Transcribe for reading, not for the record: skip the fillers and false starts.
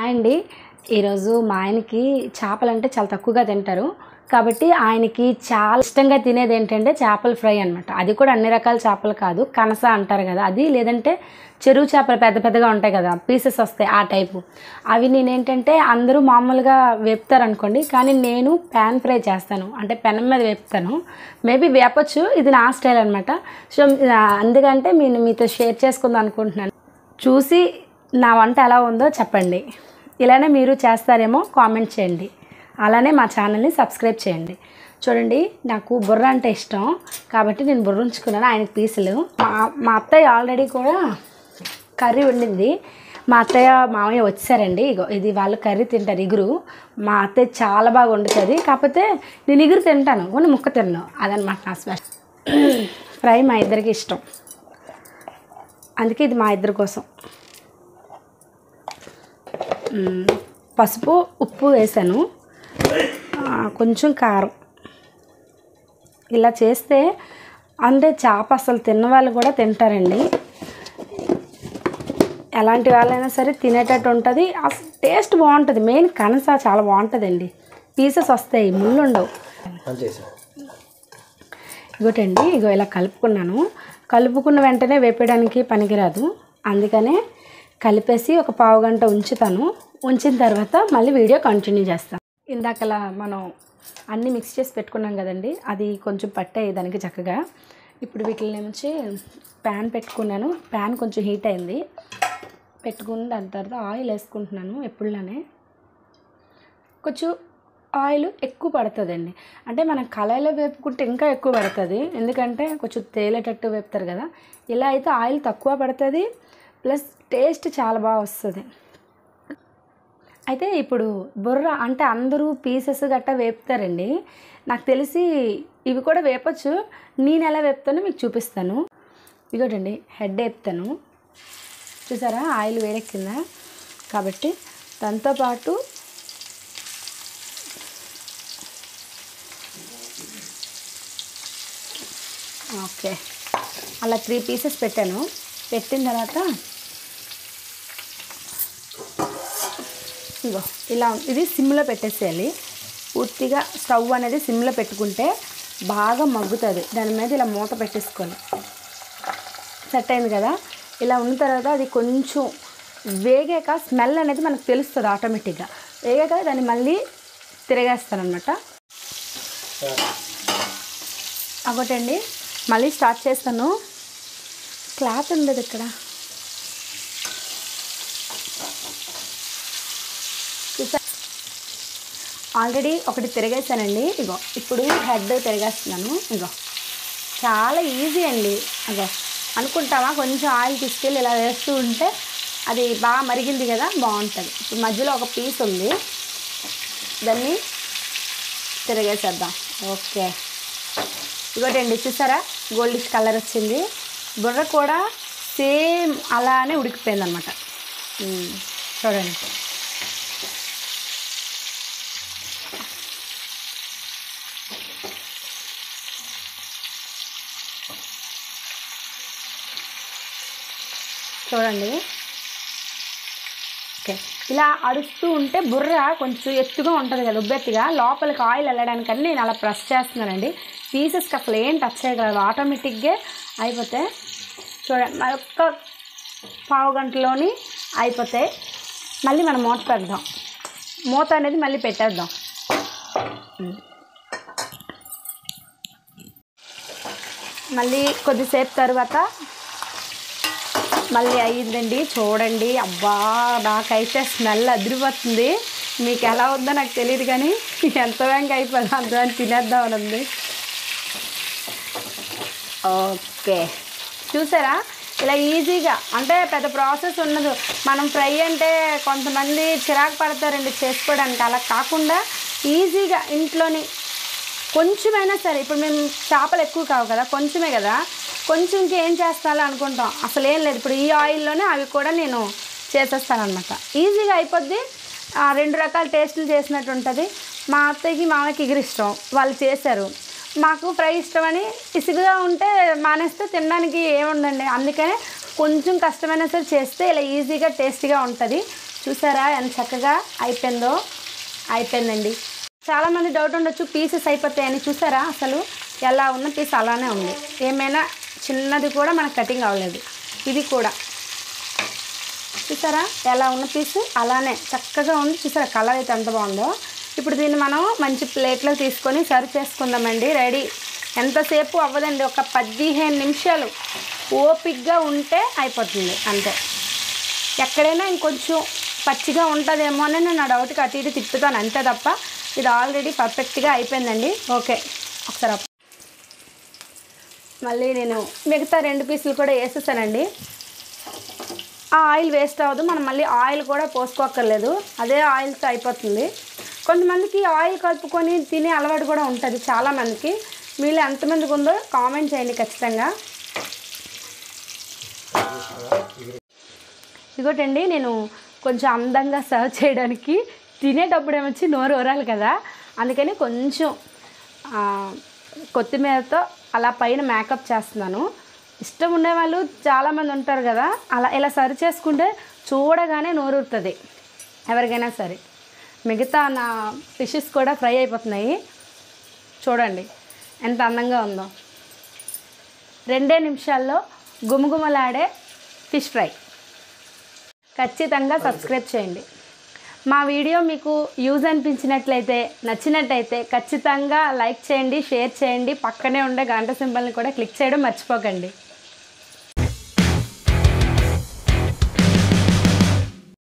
Hi అండి. ఈరోజు మా ఆయనకి చేపలంటే చాలా తక్కువగా తింటారు. కాబట్టి ఆయనకి చాలా ఇష్టంగా తినేది ఏంటంటే చేపల ఫ్రై అనమాట. అది కూడా అన్ని రకాల చేపలు కాదు, కనస అంటారు కదా అది, లేదంటే చెరువు చేపలు పెద్ద పెద్దగా ఉంటాయి కదా, పీసెస్ వస్తాయి ఆ టైపు. అవి నేనేంటంటే అందరూ మామూలుగా వేపుతారు అనుకోండి, కానీ నేను ప్యాన్ ఫ్రై చేస్తాను, అంటే పెనం మీద వేపుతాను. మేబీ వేపొచ్చు, ఇది నా స్టైల్ అనమాట. సో అందుకంటే నేను మీతో షేర్ చేసుకుందాం అనుకుంటున్నాను. చూసి నా వంట ఎలా ఉందో చెప్పండి. ఇలానే మీరు చేస్తారేమో కామెంట్ చేయండి. అలానే మా ఛానల్ని సబ్స్క్రైబ్ చేయండి. చూడండి, నాకు బుర్ర అంటే ఇష్టం కాబట్టి నేను బుర్ర ఉంచుకున్నాను, ఆయనకి పీసులు. మా అత్తయ్య ఆల్రెడీ కూడా కర్రీ వండింది. మా అత్తయ్య మామయ్య వచ్చారండి. ఇగో ఇది వాళ్ళు కర్రీ తింటారు, ఇగురు. మా అత్తయ్య చాలా బాగా వండుతుంది, కాకపోతే నేను ఇగురు తింటాను కొన్ని ముక్క తిన్నాను, అదనమాట నా స్పెషల్. ఫ్రై మా ఇద్దరికి ఇష్టం, అందుకే ఇది మా ఇద్దరి కోసం. పసుపు ఉప్పు వేసాను, కొంచెం కారం. ఇలా చేస్తే అంటే చేప అసలు తిన్న వాళ్ళు కూడా తింటారండి. ఎలాంటి వాళ్ళైనా సరే తినేటట్టు ఉంటుంది, అసలు టేస్ట్ బాగుంటుంది. మెయిన్ కనస చాలా బాగుంటుందండి, పీసెస్ వస్తాయి, ముళ్ళు ఉండవు. ఇగోటండి, ఇగో ఇలా కలుపుకున్నాను. కలుపుకున్న వెంటనే వేపడానికి పనికిరాదు, అందుకనే కలిపేసి ఒక పావు గంట ఉంచుతాను. ఉంచిన తర్వాత మళ్ళీ వీడియో కంటిన్యూ చేస్తాను. ఇందాకలా మనం అన్నీ మిక్స్ చేసి పెట్టుకున్నాం కదండి, అది కొంచెం పట్టాయి దానికి చక్కగా. ఇప్పుడు వీటి నుంచి ప్యాన్ పెట్టుకున్నాను. ప్యాన్ కొంచెం హీట్ అయింది, పెట్టుకుని దాని తర్వాత ఆయిల్ వేసుకుంటున్నాను. ఎప్పుడులానే కొంచెం ఆయిల్ ఎక్కువ పడుతుందండి, అంటే మనం కళాయిలో వేపుకుంటే ఇంకా ఎక్కువ పడుతుంది, ఎందుకంటే కొంచెం తేలేటట్టు వేపుతారు కదా. ఇలా అయితే ఆయిల్ తక్కువ పడుతుంది, ప్లస్ టేస్ట్ చాలా బాగా వస్తుంది. అయితే ఇప్పుడు బుర్ర అంటే అందరూ పీసెస్ గట్టా వేపుతారండి. నాకు తెలిసి ఇవి కూడా వేపచ్చు. నేను ఎలా వేపుతానో మీకు చూపిస్తాను. ఇదిగోటండి, హెడ్ వేపుతాను. చూసారా ఆయిల్ వేడెక్కిందా, కాబట్టి దాంతోపాటు ఓకే అలా 3 పీసెస్ పెట్టాను. పెట్టిన తర్వాత ఇగో ఇలా ఇది సిమ్లో పెట్టేసేయాలి. పూర్తిగా స్టవ్ అనేది సిమ్లో పెట్టుకుంటే బాగా మగ్గుతుంది. దాని మీద ఇలా మూత పెట్టేసుకోవాలి. సెట్ అయింది కదా. ఇలా ఉన్న తర్వాత అది కొంచెం వేగాక స్మెల్ అనేది మనకు తెలుస్తుంది ఆటోమేటిక్గా. వేగాక దాన్ని మళ్ళీ తిరగేస్తాను అనమాట. ఒకటండి, మళ్ళీ స్టార్ట్ చేస్తాను. క్లాత్ ఉండదు ఇక్కడ. ఆల్రెడీ ఒకటి తిరగేసానండి. ఇగో ఇప్పుడు హెడ్ తిరగేస్తున్నాను. ఇగో చాలా ఈజీ అండి. అగో అనుకుంటామా, కొంచెం ఆయిల్ తీసుకెళ్ళి ఇలా వేస్తూ ఉంటే అది బాగా మరిగింది కదా, బాగుంటుంది. ఇప్పుడు మధ్యలో ఒక పీస్ ఉంది, దాన్ని తిరగేసేద్దాం. ఓకే, ఇగోటండి చూసారా గోల్డిష్ కలర్ వచ్చింది. బుర్ర కూడా సేమ్ అలానే ఉడికిపోయింది అనమాట. చూడండి, చూడండి. ఓకే, ఇలా అడుస్తూ ఉంటే బుర్ర కొంచెం ఎత్తుగా ఉంటుంది కదా, ఉబ్బెత్తుగా, లోపలికి ఆయిల్ వెళ్ళడానికని నేను అలా ప్రెస్ చేస్తున్నానండి. పీసెస్కి అసలు ఏం టచ్ చేయగలరు, ఆటోమేటిక్గా అయిపోతే. చూడండి, ఒక్క పావు గంటలోని అయిపోతాయి. మళ్ళీ మనం మూత పెడదాం. మూత అనేది మళ్ళీ పెట్టేద్దాం. మళ్ళీ కొద్దిసేపు తర్వాత మళ్ళీ అయ్యిందండి. చూడండి, అబ్బా నాకైతే స్మెల్ అదిరిపోతుంది. మీకు ఎలా ఉందో నాకు తెలియదు, కానీ ఎంత వేగంగా అయిపోయింది అంత తినేద్దామని ఉంది. ఓకే, చూసారా ఇలా ఈజీగా, అంటే పెద్ద ప్రాసెస్ ఉండదు. మనం ఫ్రై అంటే కొంతమంది చిరాకు పడతారండి చేసుకోవడానికి, అలా కాకుండా ఈజీగా ఇంట్లోని కొంచెమైనా సరే. ఇప్పుడు మేము చేపలు ఎక్కువ కావు కదా, కొంచెమే కదా, కొంచెంకి ఏం చేస్తాలో అనుకుంటాం, అసలు ఏం లేదు. ఇప్పుడు ఈ ఆయిల్లోనే అవి కూడా నేను చేసేస్తానమాట. ఈజీగా అయిపోద్ది. 2 రకాల టేస్టులు చేసినట్టు ఉంటుంది. మా అత్తయ్యకి మామయ్యకి ఇగురు ఇష్టం, వాళ్ళు చేశారు. మాకు ఫ్రై ఇష్టమని ఇసుగుగా ఉంటే మానేస్తే తినడానికి ఏముందండి. అందుకనే కొంచెం కష్టమైనా సరే చేస్తే ఇలా ఈజీగా టేస్టీగా ఉంటుంది. చూసారా ఎంత చక్కగా అయిపోయిందండి. చాలామంది డౌట్ ఉండొచ్చు పీసెస్ అయిపోతాయని. చూసారా అసలు ఎలా ఉన్న పీస్ అలానే ఉంది, ఏమైనా చిన్నది కూడా మనకు కటింగ్ అవ్వలేదు. ఇది కూడా చూసారా ఎలా ఉన్న పీసు అలానే చక్కగా ఉంది. చూసారా కలర్ అయితే ఎంత బాగుందో. ఇప్పుడు దీన్ని మనం మంచి ప్లేట్లో తీసుకొని సర్వ్ చేసుకుందామండి. రెడీ. ఎంతసేపు అవ్వదండి, ఒక 15 నిమిషాలు ఓపిక్గా ఉంటే అయిపోతుంది అంతే. ఎక్కడైనా ఇంకొంచెం పచ్చిగా ఉంటుందేమో అని నేను నా డౌట్కి అటు ఇటు తిప్పుతాను అంతే తప్ప ఇది ఆల్రెడీ పర్ఫెక్ట్గా అయిపోయిందండి. ఓకే, ఒకసారి మళ్ళీ నేను మిగతా 2 పీసులు కూడా వేసేసానండి. ఆ ఆయిల్ వేస్ట్ అవ్వదు, మనం మళ్ళీ ఆయిల్ కూడా పోసుకోక్కర్లేదు, అదే ఆయిల్తో అయిపోతుంది. కొంతమందికి ఆయిల్ కలుపుకొని తినే అలవాటు కూడా ఉంటుంది చాలామందికి. మీలో ఎంతమందికి ఉందో కామెంట్ చేయండి ఖచ్చితంగా. ఇదిగోటండి, నేను కొంచెం అందంగా సర్వ్ చేయడానికి తినేటప్పుడు ఏమొచ్చి నోరు ఊరాలి కదా, అందుకని కొంచెం కొత్తిమీరతో అలా పైన మేకప్ చేస్తున్నాను. ఇష్టం ఉండేవాళ్ళు చాలామంది ఉంటారు కదా, ఇలా సర్వ్ చేసుకుంటే చూడగానే నోరూరుతుంది ఎవరికైనా సరే. మిగతా నా ఫిషెస్ కూడా ఫ్రై అయిపోతున్నాయి. చూడండి ఎంత అందంగా ఉందో. 2 నిమిషాల్లో గుమగుమలాడే ఫిష్ ఫ్రై. ఖచ్చితంగా సబ్స్క్రైబ్ చేయండి. మా వీడియో మీకు యూజ్ అనిపించినట్లయితే, నచ్చినట్టయితే ఖచ్చితంగా లైక్ చేయండి, షేర్ చేయండి. పక్కనే ఉండే గంట సింబల్ని కూడా క్లిక్ చేయడం మర్చిపోకండి.